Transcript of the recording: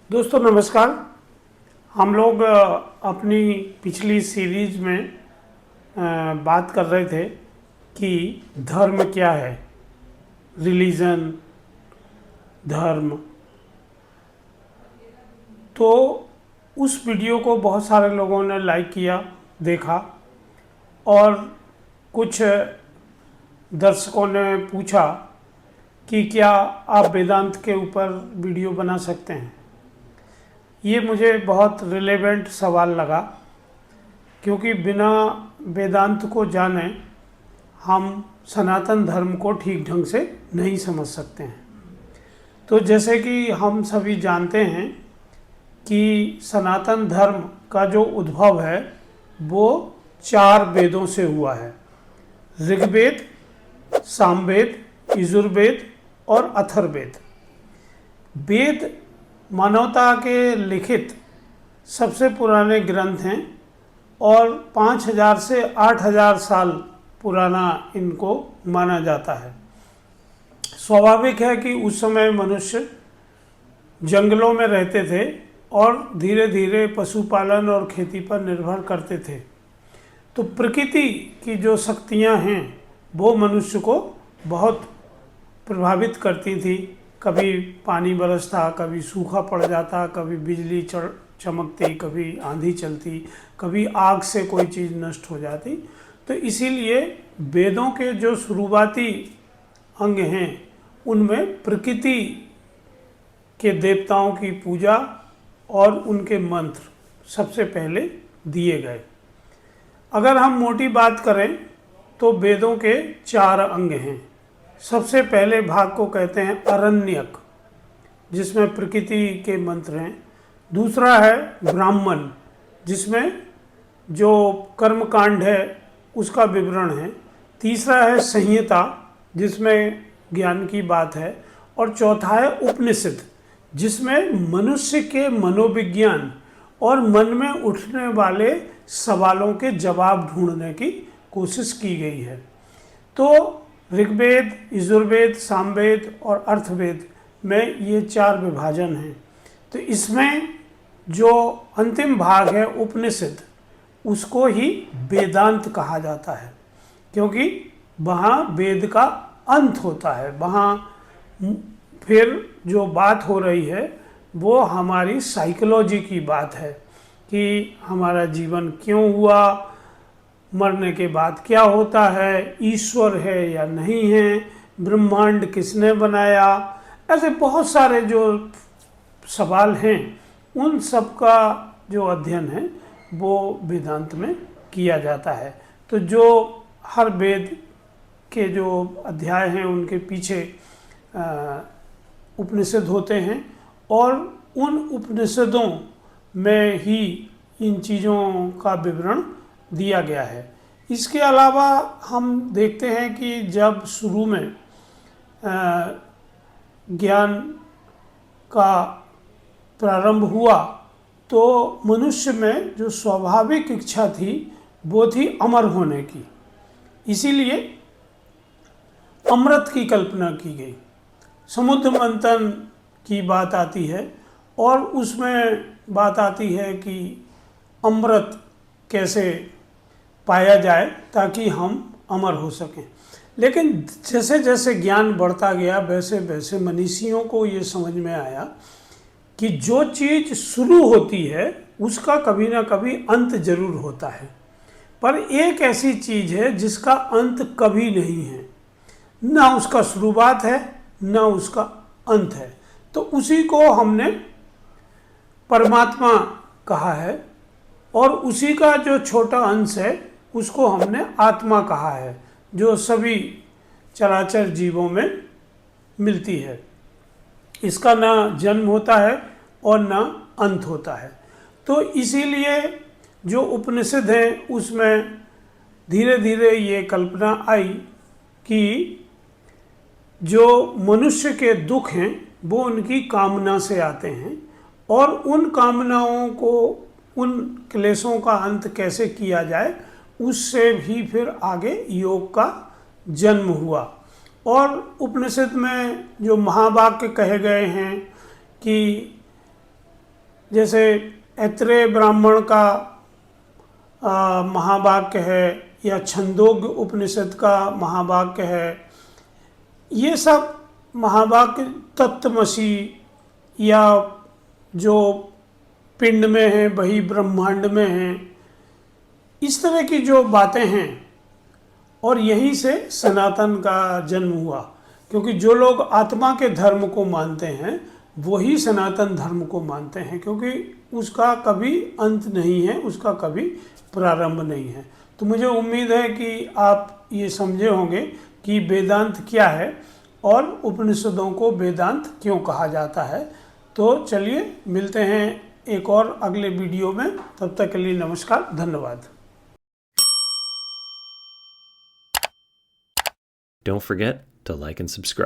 दोस्तों नमस्कार। हम लोग अपनी पिछली सीरीज में बात कर रहे थे कि धर्म क्या है, रिलीजन, धर्म। तो उस वीडियो को बहुत सारे लोगों ने लाइक किया, देखा, और कुछ दर्शकों ने पूछा कि क्या आप वेदांत के ऊपर वीडियो बना सकते हैं। ये मुझे बहुत रिलेवेंट सवाल लगा, क्योंकि बिना वेदांत को जाने हम सनातन धर्म को ठीक ढंग से नहीं समझ सकते हैं। तो जैसे कि हम सभी जानते हैं कि सनातन धर्म का जो उद्भव है वो 4 वेदों से हुआ है: ऋग्वेद, सामवेद, यजुर्वेद और अथर्ववेद। वेद मानवता के लिखित सबसे पुराने ग्रंथ हैं और 5000 से 8000 साल पुराना इनको माना जाता है। स्वाभाविक है कि उस समय मनुष्य जंगलों में रहते थे और धीरे धीरे पशुपालन और खेती पर निर्भर करते थे। तो प्रकृति की जो शक्तियां हैं वो मनुष्य को बहुत प्रभावित करती थी। कभी पानी बरसता, कभी सूखा पड़ जाता, कभी बिजली चमकती, कभी आंधी चलती, कभी आग से कोई चीज़ नष्ट हो जाती। तो इसीलिए वेदों के जो शुरुआती अंग हैं उनमें प्रकृति के देवताओं की पूजा और उनके मंत्र सबसे पहले दिए गए। अगर हम मोटी बात करें तो वेदों के 4 अंग हैं। सबसे पहले भाग को कहते हैं अरण्यक, जिसमें प्रकृति के मंत्र हैं। दूसरा है ब्राह्मण, जिसमें जो कर्मकांड है उसका विवरण है। तीसरा है संहिता, जिसमें ज्ञान की बात है। और चौथा है उपनिषद, जिसमें मनुष्य के मनोविज्ञान और मन में उठने वाले सवालों के जवाब ढूंढने की कोशिश की गई है। तो ऋग्वेद, यजुर्वेद, सामवेद और अथर्ववेद में ये 4 विभाजन हैं। तो इसमें जो अंतिम भाग है उपनिषद, उसको ही वेदांत कहा जाता है, क्योंकि वहाँ वेद का अंत होता है। वहाँ फिर जो बात हो रही है वो हमारी साइकोलॉजी की बात है कि हमारा जीवन क्यों हुआ, मरने के बाद क्या होता है, ईश्वर है या नहीं है, ब्रह्मांड किसने बनाया। ऐसे बहुत सारे जो सवाल हैं उन सब का जो अध्ययन है वो वेदांत में किया जाता है। तो जो हर वेद के जो अध्याय हैं उनके पीछे उपनिषद होते हैं और उन उपनिषदों में ही इन चीज़ों का विवरण दिया गया है। इसके अलावा हम देखते हैं कि जब शुरू में ज्ञान का प्रारंभ हुआ तो मनुष्य में जो स्वाभाविक इच्छा थी वो थी अमर होने की। इसीलिए अमृत की कल्पना की गई। समुद्र मंथन की बात आती है और उसमें बात आती है कि अमृत कैसे पाया जाए ताकि हम अमर हो सकें। लेकिन जैसे जैसे ज्ञान बढ़ता गया वैसे वैसे मनीषियों को ये समझ में आया कि जो चीज़ शुरू होती है उसका कभी ना कभी अंत जरूर होता है, पर एक ऐसी चीज़ है जिसका अंत कभी नहीं है। ना उसका शुरुआत है ना उसका अंत है। तो उसी को हमने परमात्मा कहा है और उसी का जो छोटा अंश है उसको हमने आत्मा कहा है, जो सभी चराचर जीवों में मिलती है। इसका ना जन्म होता है और ना अंत होता है। तो इसीलिए जो उपनिषद है उसमें धीरे धीरे ये कल्पना आई कि जो मनुष्य के दुख हैं वो उनकी कामना से आते हैं और उन कामनाओं को, उन क्लेशों का अंत कैसे किया जाए, उससे भी फिर आगे योग का जन्म हुआ। और उपनिषद में जो महावाक्य कहे गए हैं कि जैसे ऐत्रेय ब्राह्मण का महावाक्य है या छंदोग्य उपनिषद का महावाक्य है, ये सब महावाक्य तत्त्वमसि या जो पिंड में है वही ब्रह्मांड में है, इस तरह की जो बातें हैं, और यहीं से सनातन का जन्म हुआ। क्योंकि जो लोग आत्मा के धर्म को मानते हैं वही सनातन धर्म को मानते हैं, क्योंकि उसका कभी अंत नहीं है, उसका कभी प्रारंभ नहीं है। तो मुझे उम्मीद है कि आप ये समझे होंगे कि वेदांत क्या है और उपनिषदों को वेदांत क्यों कहा जाता है। तो चलिए मिलते हैं एक और अगले वीडियो में, तब तक के लिए नमस्कार, धन्यवाद। Don't forget to like and subscribe.